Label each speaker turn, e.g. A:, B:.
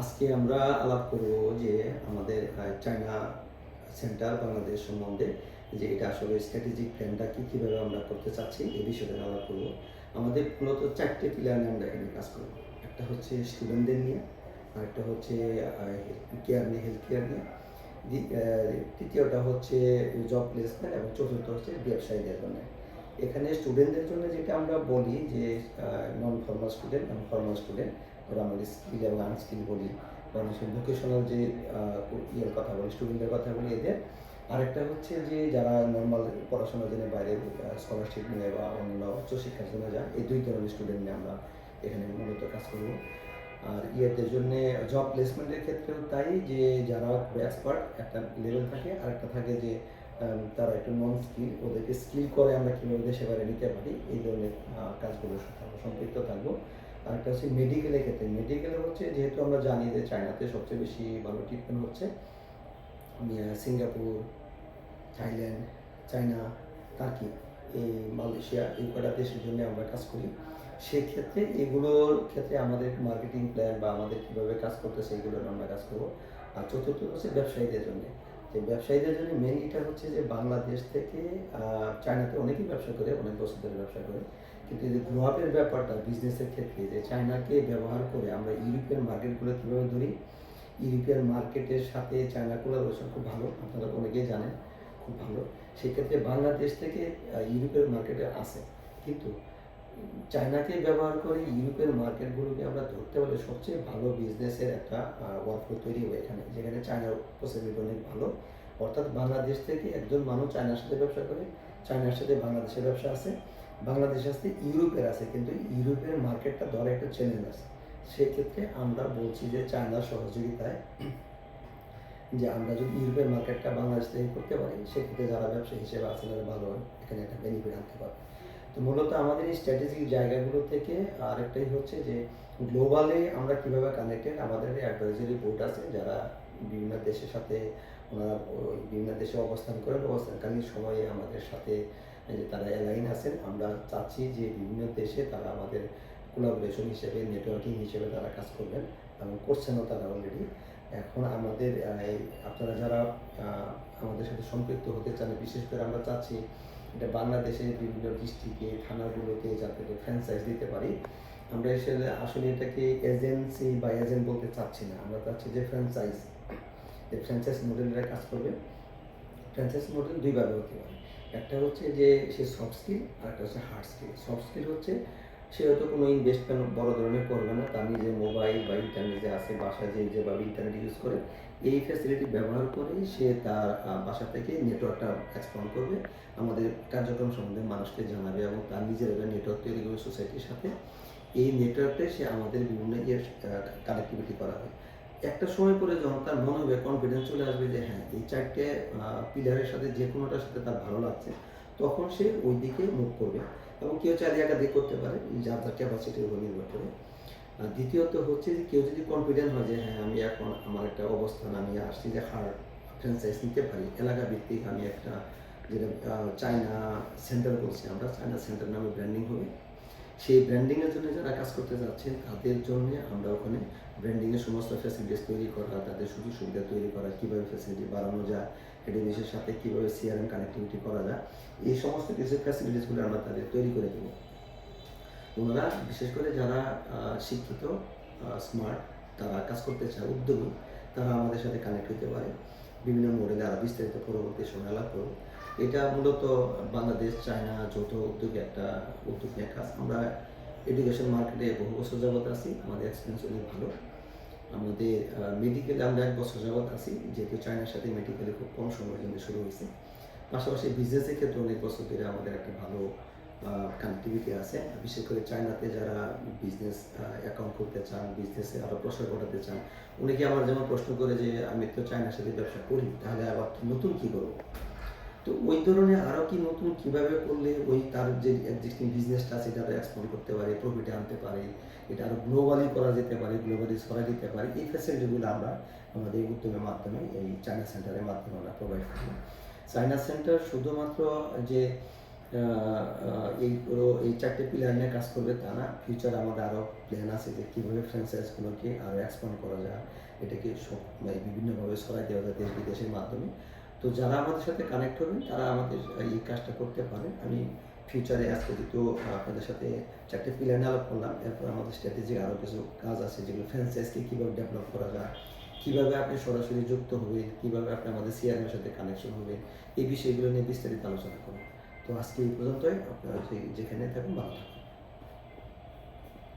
A: আজকে আমরা আলাপ করব যে আমাদের চায়না সেন্টার বাংলাদেশ সম্বন্ধে, যে এটা আসলে স্ট্র্যাটেজিক প্ল্যানটা কীভাবে আমরা করতে চাচ্ছি এই বিষয়টা আলাপ করব। আমাদের মূলত 4টে পিলার নিয়ে আমরা এখানে কাজ করব। একটা হচ্ছে স্টুডেন্টদের নিয়ে, আরেকটা হচ্ছে কেয়ার নিয়ে, হেলথ কেয়ার নিয়ে, তৃতীয়টা হচ্ছে জব প্লেসমেন্ট, এবং চতুর্থ হচ্ছে ব্যবসায়ীদের জন্য। এখানে স্টুডেন্টদের জন্য যেটা আমরা বলি যে নন ফর্মাল স্টুডেন্ট এবং ফর্মাল স্টুডেন্ট, ওরা আমাদের স্কিল এবং আনস্কিল বলি, বা ভোকেশনাল যে ইয়ের কথা বলি, স্টুডেন্টের কথা বলি এদের। আরেকটা হচ্ছে যে যারা নর্মাল পড়াশোনার জন্য বাইরে স্কলারশিপ নিয়ে বা অন্য উচ্চশিক্ষার জন্য যায়, এই দুই ধরনের স্টুডেন্ট নিয়ে আমরা এখানে মূলত কাজ করব। আর ইয়েদের জন্য জব প্লেসমেন্টের ক্ষেত্রেও তাই, যে যারা এক্সপার্ট একটা লেভেল থাকে, আরেকটা থাকে যে তারা একটু নন স্কিল, ওদেরকে স্কিল করে আমরা কীভাবে দেশে বাইরে নিতে পারি, এই ধরনের কাজগুলোর সাথে আমরা সম্পৃক্ত থাকবো। আরেকটা হচ্ছে মেডিকেলের ক্ষেত্রে। মেডিকেলে হচ্ছে যেহেতু আমরা জানি যে চায়নাতে সবচেয়ে বেশি ভালো ট্রিটমেন্ট হচ্ছে, সিঙ্গাপুর, থাইল্যান্ড, চায়না, টার্কি, এই মালয়েশিয়া, এই কটা দেশের জন্য আমরা কাজ করি। সেক্ষেত্রে এগুলোর ক্ষেত্রে আমাদের মার্কেটিং প্ল্যান বা আমাদের কীভাবে কাজ করতেছে এগুলোর আমরা কাজ করবো। আর চতুর্থ হচ্ছে ব্যবসায়ীদের জন্য। যে ব্যবসায়ীদের জন্য মেন এটা হচ্ছে যে বাংলাদেশ থেকে চায়নাতে অনেকেই ব্যবসা করে, অনেক বছর ধরে ব্যবসা করে, কিন্তু এই যে গ্রো আপের ব্যাপারটা বিজনেসের ক্ষেত্রে, যে চায়নাকে ব্যবহার করে আমরা ইউরোপিয়ান মার্কেটগুলো কীভাবে ধরি, ইউরোপিয়ান মার্কেটের সাথে চায়না কোলাবোরেশন খুব ভালো, আপনারা অনেকেই জানেন, খুব ভালো। সেক্ষেত্রে বাংলাদেশ থেকে ইউরোপের মার্কেটে আসে, কিন্তু চায়নাকে ব্যবহার করে ইউরোপের মার্কেটগুলোকে আমরা ধরতে পারলে সবচেয়ে ভালো বিজনেসের একটা ওয়ার্কফ্লো তৈরি হয় এখানে, যেখানে চায়নার পসিবিলিটি অনেক ভালো। অর্থাৎ বাংলাদেশ থেকে একজন মানুষ চায়নার সাথে ব্যবসা করে, চায়নার সাথে বাংলাদেশের ব্যবসা আছে, বাংলাদেশের সাথে ইউরোপের আছে, কিন্তু ইউরোপের মার্কেটটা ধরে একটা চ্যালেঞ্জ আছে। সেক্ষেত্রে আমরা বলছি যে চায়নার সহযোগিতায় যে আমরা যদি ইউরোপের মার্কেটটা বাংলাদেশ থেকে করতে পারি, সেক্ষেত্রে যারা ব্যবসায়ী হিসেবে আছেন তারা ভালো হয়, এখানে একটা বেনিফিট আনতে পারবে। তো মূলত আমাদের এই স্ট্র্যাটেজিক জায়গাগুলো থেকে আরেকটাই হচ্ছে যে গ্লোবালে আমরা কীভাবে কানেক্টেড। আমাদের অ্যাডভাইজারি বোর্ড আছে, যারা বিভিন্ন দেশের সাথে ওনারা বিভিন্ন দেশে অবস্থান করেন, অবস্থানকালীন সময়ে আমাদের সাথে তারা অ্যালাইন আছেন। আমরা চাচ্ছি যে বিভিন্ন দেশে তারা আমাদের কোলাবোরেশন হিসেবে, নেটওয়ার্কিং হিসেবে তারা কাজ করবেন, এবং করছেনও তারা অলরেডি। এখন আমাদের আপনারা যারা আমাদের সাথে সম্পৃক্ত হতে চান, বিশেষ করে আমরা চাচ্ছি এটা বাংলাদেশের বিভিন্ন ডিস্ট্রিক্টে, থানাগুলোতে যাতে ফ্র্যাঞ্চাইজ দিতে পারি। আমরা আসলে এটাকে এজেন্সি বা এজেন্ট বলতে চাচ্ছি না, আমরা চাচ্ছি যে ফ্র্যাঞ্চাইজ, যে ফ্র্যাঞ্চাইজ মডেলটা কাজ করবে। ফ্র্যাঞ্চাইজ মডেল দুইভাবে হতে পারে। একটা হচ্ছে যে সে সফট স্কিল, আর একটা হচ্ছে হার্ড স্কিল। সফট স্কিল হচ্ছে সে হয়তো কোনো ইনভেস্টমেন্ট বড় ধরনের করবে না, তার নিজের মোবাইল বা ইন্টারনেট যে আছে, বাসায় যেভাবে ইন্টারনেট ইউজ করে, এই ফ্যাসিলিটি ব্যবহার করেই সে তার বাসা থেকে নেটওয়ার্কটা এক্সপ্যান্ড করবে, আমাদের কার্যক্রম সম্বন্ধে মানুষকে জানাবে, এবং তার নিজের একটা নেটওয়ার্ক তৈরি করবে সোসাইটির সাথে। এই নেটওয়ার্কে সে আমাদের বিভিন্ন কানেক্টিভিটি করা হয়। একটা সময় পরে যখন তার মনে হবে, কনফিডেন্স চলে আসবে যে হ্যাঁ, এই 4টে পিলারের সাথে যে কোনোটার সাথে তার ভালো লাগছে, তখন সে ওই দিকে মুভ করবে। এবং কেউ চাইলে একাধিক করতে পারে, যার যার ক্যাপাসিটির উপর নির্ভর করে। আর দ্বিতীয়ত হচ্ছে যে কেউ যদি কনফিডেন্ট হয় যে হ্যাঁ, আমি এখন আমার একটা অবস্থান, আমি আসছি যে হার্ড ফ্র্যাঞ্চাইজ নিতে পারি, এলাকা ভিত্তিক আমি একটা, যেটা চায়না সেন্টার বলছি আমরা, চায়না সেন্টার নামে ব্র্যান্ডিং হবে। সেই ব্র্যান্ডিংয়ের জন্য যারা কাজ করতে যাচ্ছেন তাদের জন্য আমরা ওখানে ব্র্যান্ডিংয়ের সমস্ত ফ্যাসিলিটিস তৈরি করা, তাদের সুযোগ সুবিধা তৈরি করা, কীভাবে ফ্যাসিলিটি বাড়ানো যায়, ডেটাবেসের সাথে কীভাবে সিআরএম কানেক্টিভিটি করা যায়, এই সমস্ত কিছু ফ্যাসিলিটিসগুলো আমরা তাদের তৈরি করে দেবো। ওনারা বিশেষ করে যারা শিক্ষিত, স্মার্ট, তারা কাজ করতে চায়, উদ্যোগী, তারা আমাদের সাথে কানেক্ট হতে পারে। বিভিন্ন মডেলে আরও বিস্তারিত পরবর্তী সময় আলাপ করব। এটা মূলত বাংলাদেশ চায়না যৌথ উদ্যোগে একটা উদ্যোগ নিয়ে কাজ। আমরা এডুকেশন মার্কেটে বহু বছর যাবত আছি, আমাদের এক্সপিরিয়েন্স অনেক ভালো। আমাদের মেডিকেলে আমরা 1 বছর যাবত আছি, যেহেতু চায়নার সাথে মেডিকেলে খুব কম সময়ের জন্য শুরু হয়েছে। পাশাপাশি বিজনেসের ক্ষেত্রে অনেক বছর ধরে আমাদের একটা ভালো কানেক্টিভিটি আছে। বিশেষ করে চায়নাতে যারা বিজনেস অ্যাকাউন্ট করতে চান, বিজনেসে আরও প্রসার ঘটাতে চান, অনেকে আমার যেমন প্রশ্ন করে যে আমি তো চায়নার সাথে ব্যবসা করি, তাহলে আবার নতুন কী করবো। তো ওই ধরনের আরও কি নতুন কীভাবে করলে ওই তার যে এক্সিস্টিং বিজনেসটা আছে এটা এক্সপ্যান্ড করতে পারে, প্রফিটে আনতে পারে, এটা আরও গ্লোবালি করা যেতে পারে, গ্লোবালি ছড়া দিতে পারে, এই ফ্যাসিলিটিগুলো আমরা আমাদের এই উদ্যোগের মাধ্যমে, এই চায়না সেন্টারের মাধ্যমে আমরা প্রোভাইড করি। চায়না সেন্টার শুধুমাত্র যে এই 4টে পিলার নিয়ে কাজ করবে তা না। ফিউচারে আমাদের আরও প্ল্যান আছে যে কীভাবে ফ্র্যাঞ্চাইজগুলোকে আরও এক্সপান্ড করা যায়, এটাকে সব মানে বিভিন্নভাবে ছড়াই দেওয়া যায় দেশ বিদেশের মাধ্যমে। তো যারা আমাদের সাথে কানেক্ট হবেন তারা আমাদের এই কাজটা করতে পারেন। আমি ফিউচারে আজকে যেহেতু আপনাদের সাথে 4টে পিলার নিয়ে আলাপ করলাম, এরপর আমাদের স্ট্র্যাটেজিক আরও কিছু কাজ আছে যেগুলো ফ্র্যাঞ্চাইজকে কীভাবে ডেভেলপ করা যায়, কীভাবে আপনি সরাসরি যুক্ত হবেন, কীভাবে আপনি আমাদের সিআরএমের সাথে কানেকশন হবেন, এই বিষয়গুলো নিয়ে বিস্তারিত আলোচনা করব। তো আজকে এই পর্যন্তই। আপনারা যেখানে থাকুন ভালো থাকুন।